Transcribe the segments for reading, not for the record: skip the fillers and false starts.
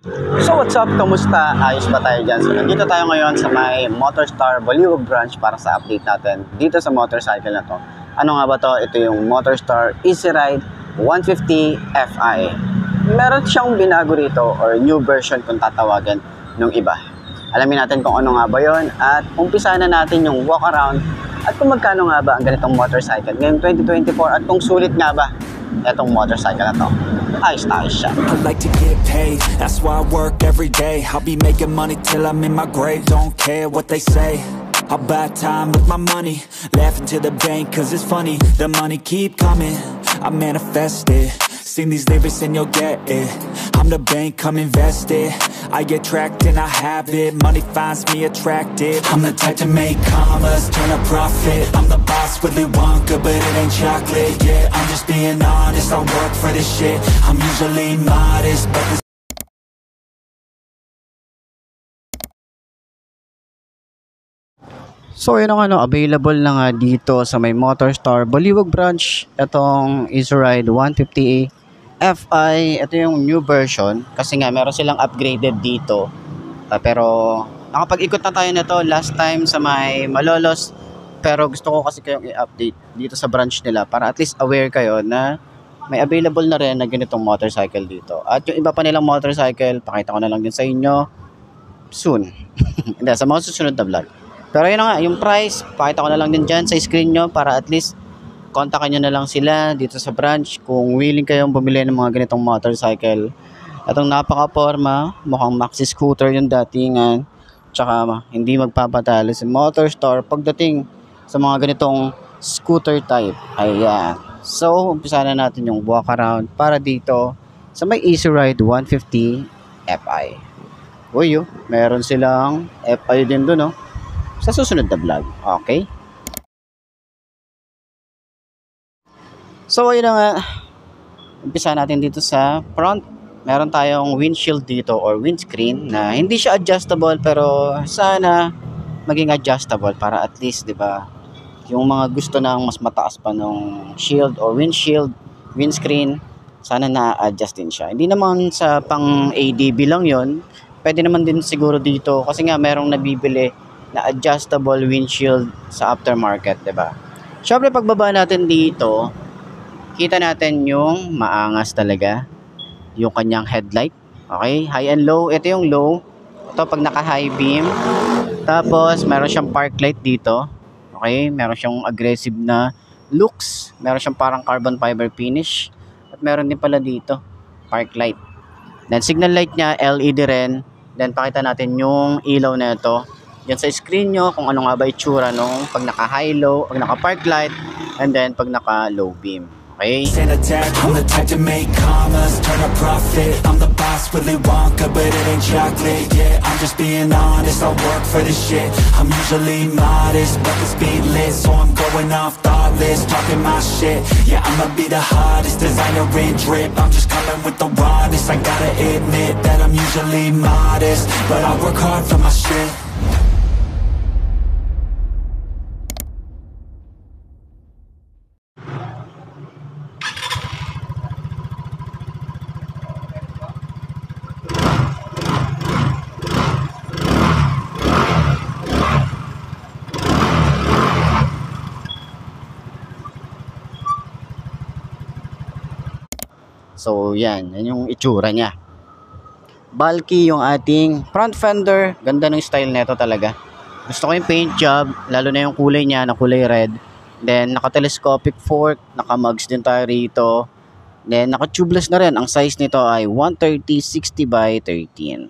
So what's up? Kamusta? Ayos ba tayo dyan? So nandito tayo ngayon sa may Motorstar Baliwag branch para sa update natin dito sa motorcycle na to. Ano nga ba to? Ito yung Motorstar Easy Ride 150 Fi. Meron siyang binago rito or new version kung tatawagin nung iba. Alamin natin kung ano nga ba yon at umpisa na natin yung walk around at kung magkano nga ba ang ganitong motorcycle ngayong 2024 at kung sulit nga ba itong motorcycle na to. Ayos na ayos siya. I like to get paid, that's why I work every day. I'll be making money till I'm in my grave. Don't care what they say, I'll buy time with my money. Laughing to the bank cause it's funny. The money keep coming, I manifest it. Sing these lyrics and you'll get it. I'm the bank, come invest it. I attract and I have it. Money finds me attractive. I'm the type to make commas, turn a profit. I'm the boss, Willy Wonka, but it ain't chocolate. Yeah, I'm just being honest, I work for this shit. I'm usually modest, but this So yun ang available na nga dito sa may Motorstar Baliwag branch. Itong Easy Ride 150 Fi. Ito yung new version kasi nga meron silang upgraded dito. Pero nakapag-ikot na tayo nito last time sa may Malolos. Pero gusto ko kasi kayong i-update dito sa branch nila para at least aware kayo na may available na rin na ganitong motorcycle dito. At yung iba pa nilang motorcycle, pakita ko na lang din sa inyo soon. Hindi, sa mga susunod na vlog. Pero yun na nga, yung price, pakita ko na lang din dyan sa screen nyo para at least kontakan nyo na lang sila dito sa branch kung willing kayong bumili ng mga ganitong motorcycle. Itong napaka-forma, mukhang maxi scooter yung datingan. Tsaka hindi magpapatalo si Motorstar pagdating sa mga ganitong scooter type. Ayan. So, umpisa na natin yung walk around para dito sa may Easy Ride 150 Fi. Uy, meron silang Fi din doon, no? Sa susunod na vlog. Okay? So, ayun na nga. Umpisa natin dito sa front. Meron tayong windshield dito or windscreen na hindi siya adjustable pero sana maging adjustable para at least, di ba, yung mga gusto ng mas mataas pa ng shield or windshield, windscreen, sana na-adjust din siya. Hindi naman sa pang ADB lang yon. Pwede naman din siguro dito kasi nga merong nabibili na adjustable windshield sa aftermarket, 'di ba? Syempre pagbaba natin dito, kita natin yung maangas talaga yung kanyang headlight. Okay? High and low. Ito yung low. Ito pag naka-high beam. Tapos meron siyang park light dito. Okay? Meron siyang aggressive na looks. Meron siyang parang carbon fiber finish. At meron din pala dito park light. Then signal light niya LED rin. Then pakita natin yung ilaw na ito. Yan sa screen nyo kung ano nga ba itsura nung pag naka high low, pag naka park light, and then pag naka low beam. Okay? I'm the type to make commas, turn a profit. I'm the boss, Willy Wonka, but it ain't chocolate. Yeah, I'm just being honest, I work for this shit. I'm usually modest, but the speed lit, so I'm going off thoughtless, talking my shit. Yeah, I'ma be the hottest designer in drip. I'm just coming with the rawness. I gotta admit that I'm usually modest, but I work hard for my shit. So, yan yung itsura niya. Bulky yung ating front fender. Ganda ng style nito talaga. Gusto ko yung paint job, lalo na yung kulay niya na kulay red. Then, naka-telescopic fork, naka-mugs din tayo rito. Then, naka-tubeless na rin. Ang size nito ay 130/60 by 13.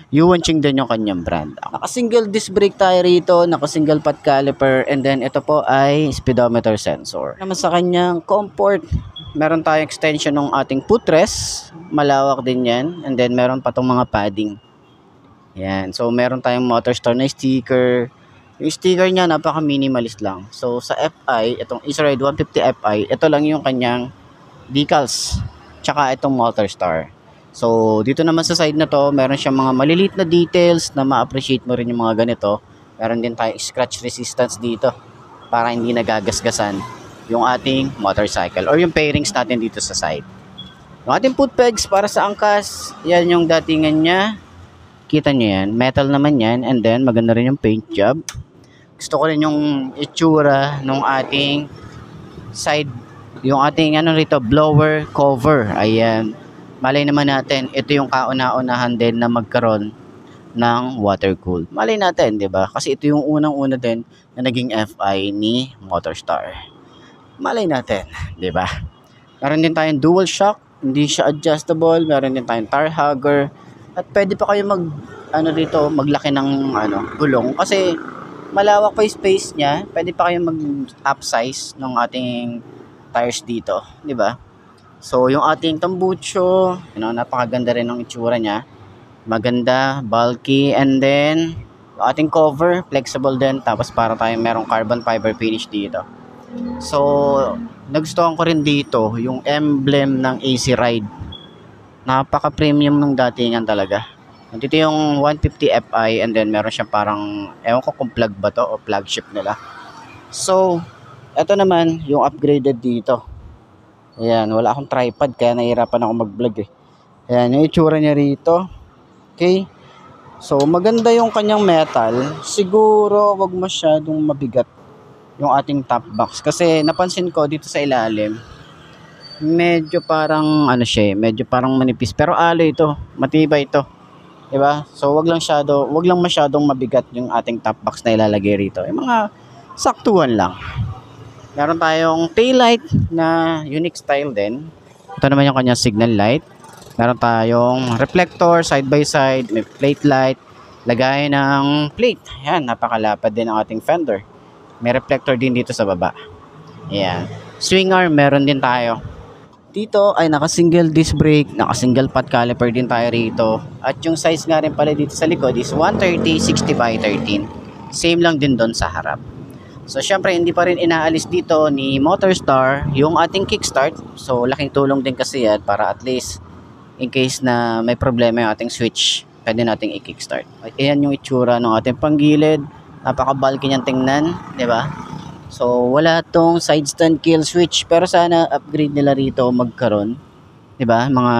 Yuanqing din yung kanyang brand. Naka-single disc brake tayo rito, naka-single pot caliper, and then ito po ay speedometer sensor. Naman sa kanyang comfort, meron tayong extension ng ating footrest. Malawak din yan. And then meron pa tong mga padding. Yan. So meron tayong Motorstar na sticker. Yung sticker niya napaka-minimalist lang. So sa Fi, itong Easy Ride 150 Fi, ito lang yung kanyang decals. Tsaka itong Motorstar. So dito naman sa side na to, meron siyang mga maliliit na details na ma-appreciate mo rin yung mga ganito. Meron din tayong scratch resistance dito para hindi nagagasgasan yung ating motorcycle or yung pairings natin dito sa side. Yung ating foot pegs para sa angkas, yan yung datingan niya. Kita nyo yan, metal naman yan, and then maganda rin yung paint job. Gusto ko rin yung itsura ng ating side, yung ating ano rito, blower cover. Ayan, malay naman natin, ito yung kauna-unahan din na magkaroon ng water cooled. Malay natin, di ba? Kasi ito yung unang-una din na naging FI ni Motorstar. Malay natin, di ba? Meron din tayong dual shock, hindi siya adjustable. Meron din tayong tire hugger. At pwede pa kayo maglaki ng gulong kasi malawak pa yung space niya. Pwede pa kayo mag-upsize ng ating tires dito, di ba? So, yung ating tambucho, napakaganda rin ng itsura niya. Maganda, bulky, and then yung ating cover, flexible din. Tapos para tayong merong carbon fiber finish dito. So, nagustuhan ko rin dito yung emblem ng AC Ride. Napaka-premium nung datingan talaga. Dito yung 150 Fi and then meron siyang parang, ewan ko kung plug ba to o flagship nila. So, eto naman yung upgraded dito. Ayan, wala akong tripod kaya nahihirapan ako mag-vlog eh. Ayan, yung itsura niya rito. Okay. So, maganda yung kanyang metal. Siguro, wag masyadong mabigat yung ating top box. Kasi napansin ko dito sa ilalim, medyo parang medyo parang manipis. Pero alloy ito, matibay ito. 'Di ba? So wag lang masyadong mabigat yung ating top box na ilalagay rito. Yung mga saktuhan lang. Meron tayong taillight na unique style din. Ito naman yung kanyang signal light. Meron tayong reflector side by side, may plate light, lagay ng plate. Ayan, napakalapad din ang ating fender. May reflector din dito sa baba. Ayan. Swing arm meron din tayo. Dito ay naka-single disc brake, naka-single pot caliper din tayo rito. At yung size nga rin pala dito sa likod is 130/60/13. Same lang din doon sa harap. So syempre hindi pa rin inaalis dito ni Motorstar yung ating kickstart. So laking tulong din kasi yan para at least in case na may problema yung ating switch, pwede nating i-kickstart. Ayan yung itsura ng ating panggilid. Napaka-bulky niyang tingnan, di ba? So, wala tong side stand kill switch. Pero sana upgrade nila rito magkaroon. 'Di ba? Mga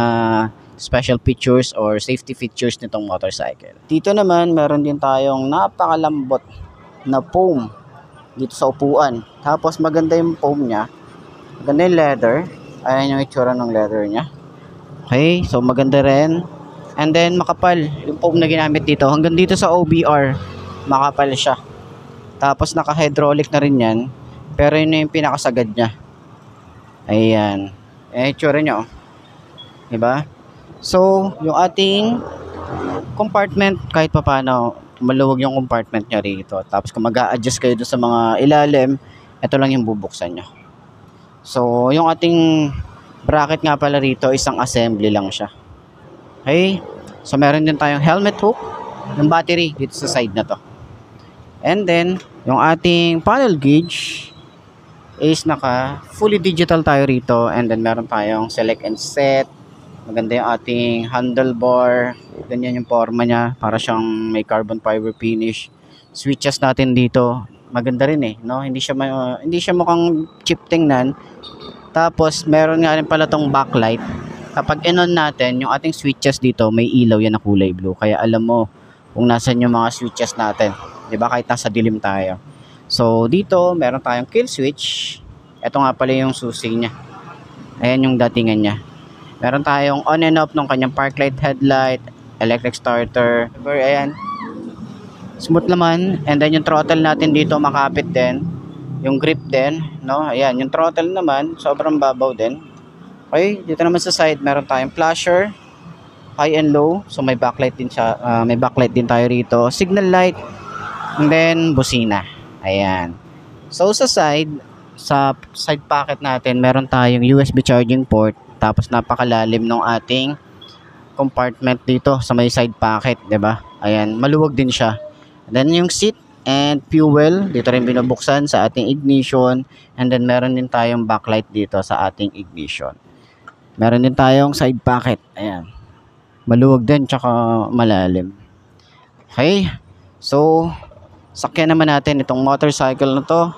special features or safety features nitong motorcycle. Dito naman, meron din tayong napakalambot na foam dito sa upuan. Tapos maganda yung foam niya. Maganda yung leather. Ayan yung itsura ng leather niya. Okay, so maganda rin. And then makapal yung foam na ginamit dito. Hanggang dito sa OBR, makapal siya. Tapos naka-hydraulic na rin yan. Pero yun na yung pinakasagad niya. Ayan. Itsura niya, oh. Diba? So, yung ating compartment, kahit pa paano, maluwag yung compartment niya rito. Tapos kung mag-a-adjust kayo doon sa mga ilalim, ito lang yung bubuksan nyo. So, yung ating bracket nga pala rito, isang assembly lang siya. Okay? So, meron din tayong helmet hook, yung battery dito sa side na to. And then, yung ating panel gauge is naka fully digital tayo rito. And then meron tayong select and set. Maganda yung ating handlebar. Ganyan yung forma niya. Para siyang may carbon fiber finish. Switches natin dito. Maganda rin eh. No? Hindi siya mukhang cheap tingnan. Tapos meron nga rin pala tong backlight. Kapag in-on natin, yung ating switches dito, may ilaw yan na kulay blue. Kaya alam mo kung nasan yung mga switches natin. Diba? Kahit nasa dilim tayo. So, dito, meron tayong kill switch. Ito nga pala yung susi niya. Ayan yung datingan niya. Meron tayong on and off ng kanyang park light, headlight, electric starter. Ayan. Smooth naman. And then yung throttle natin dito makapit din. Yung grip din. No? Ayan. Yung throttle naman, sobrang babaw din. Okay. Dito naman sa side, meron tayong flasher. High and low. So, may backlight din siya. May backlight din tayo rito. Signal light. And then, busina. Ayan. So, sa side pocket natin, meron tayong USB charging port. Tapos, napakalalim ng ating compartment dito sa may side pocket. Diba? Ayan. Maluwag din siya. And then, yung seat and fuel. Dito rin binubuksan sa ating ignition. And then, meron din tayong backlight dito sa ating ignition. Meron din tayong side pocket. Ayan. Maluwag din, tsaka malalim. Okay. So, sakyan naman natin itong motorcycle na to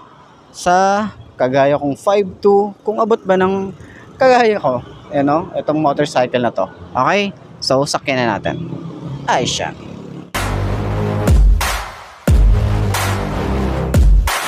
sa kagaya kong 5'2", kung abot ba ng kagaya ko. itong motorcycle na to. Okay? So, sakyan na natin. Ay, siya.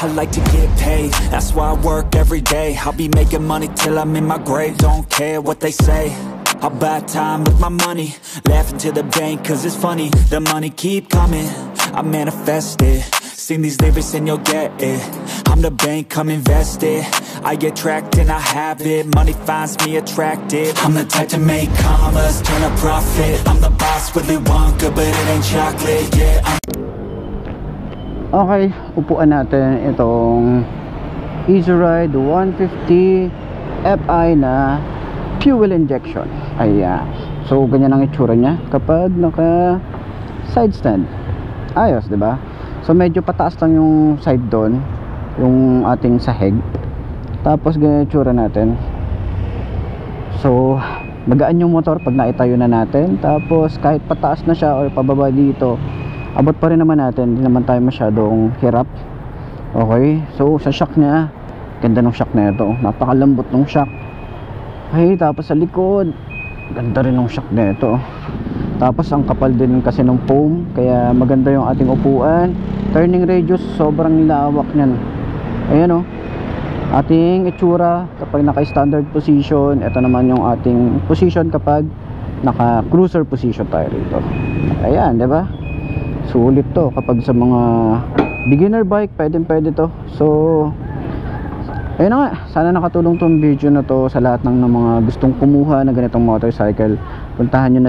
I like to get paid, that's why I work every day. I'll be making money till I'm in my grave. Don't care what they say, I'll buy time with my money. Laughing to the bank cause it's funny. The money keep coming, I manifest it. Sing these lyrics and you'll get it. I'm the bank, come invest it. I get tracked and I have it. Money finds me attractive. I'm the type to make commas, turn a profit. I'm the boss, Willy Wonka, but it ain't chocolate. Yeah, Okay, upuan natin itong Easy Ride 150 Fi na fuel injection. Ayan. So, ganyan ang itsura niya kapag naka side stand. Ayos, di ba? So, medyo pataas lang yung side doon, yung ating sahig. Tapos, ganyan yung itsura natin. So, magaan yung motor pag naitayo na natin. Tapos, kahit pataas na siya or pababa dito, abot pa rin naman natin, hindi naman tayo masyadong hirap. Okay, so sa shock niya, ganda ng shock na ito, napakalambot ng shock. Okay, tapos sa likod, ganda rin ng shock na ito. Tapos ang kapal din kasi ng foam, kaya maganda yung ating upuan. Turning radius, sobrang lawak niyan. Ayan o, ating itsura kapag naka standard position. Ito naman yung ating position kapag naka cruiser position tayo rito. Ayan, diba? Sulit to kapag sa mga beginner bike, pwede to. So ayun na nga, sana nakatulong tong video na to sa lahat ng mga gustong kumuha ng ganitong motorcycle. Puntahan nyo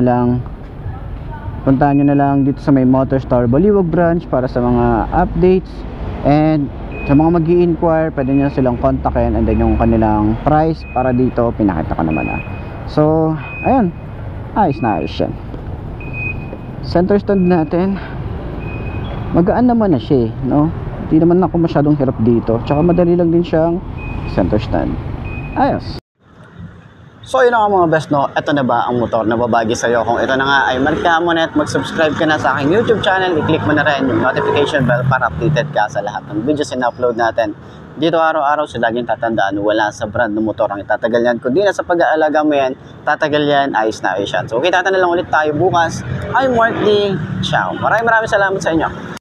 na lang dito sa may Motorstar Baliwag branch para sa mga updates. And sa mga mag-i-inquire, pwede nyo silang kontakin, and then yung kanilang price para dito pinakita ko naman na. So ayun, ayos na ayos yan. Center stand natin, magaan naman na siya, no? Hindi naman ako masyadong hirap dito. Tsaka madali lang din siyang center stand. Ayos. So yun nga mga best, no? Ito na ba ang motor na babagi sa'yo? Kung ito na nga ay marka mo na at mag-subscribe ka na sa aking YouTube channel, i-click mo na rin yung notification bell para updated ka sa lahat ng videos na upload natin. Dito araw-araw, so laging tatandaan, wala sa brand ng motor ang itatagal yan. Kundi na sa pag-aalaga mo yan, tatagal yan, ayos na ayos yan. So kita na lang ulit tayo bukas. I'm Mark D. Ciao. Maraming salamat sa inyo.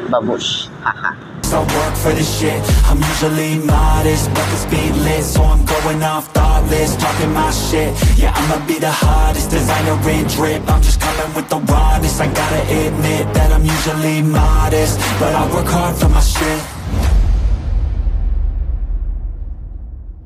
Babush. Haha. I work for this shit, I'm usually modest, but the speed lit, so I'm going off thoughtless, talking my shit. Yeah, I'ma be the hottest designer in drip, I'm just coming with the rawness. I gotta admit that I'm usually modest, but I work hard for my shit.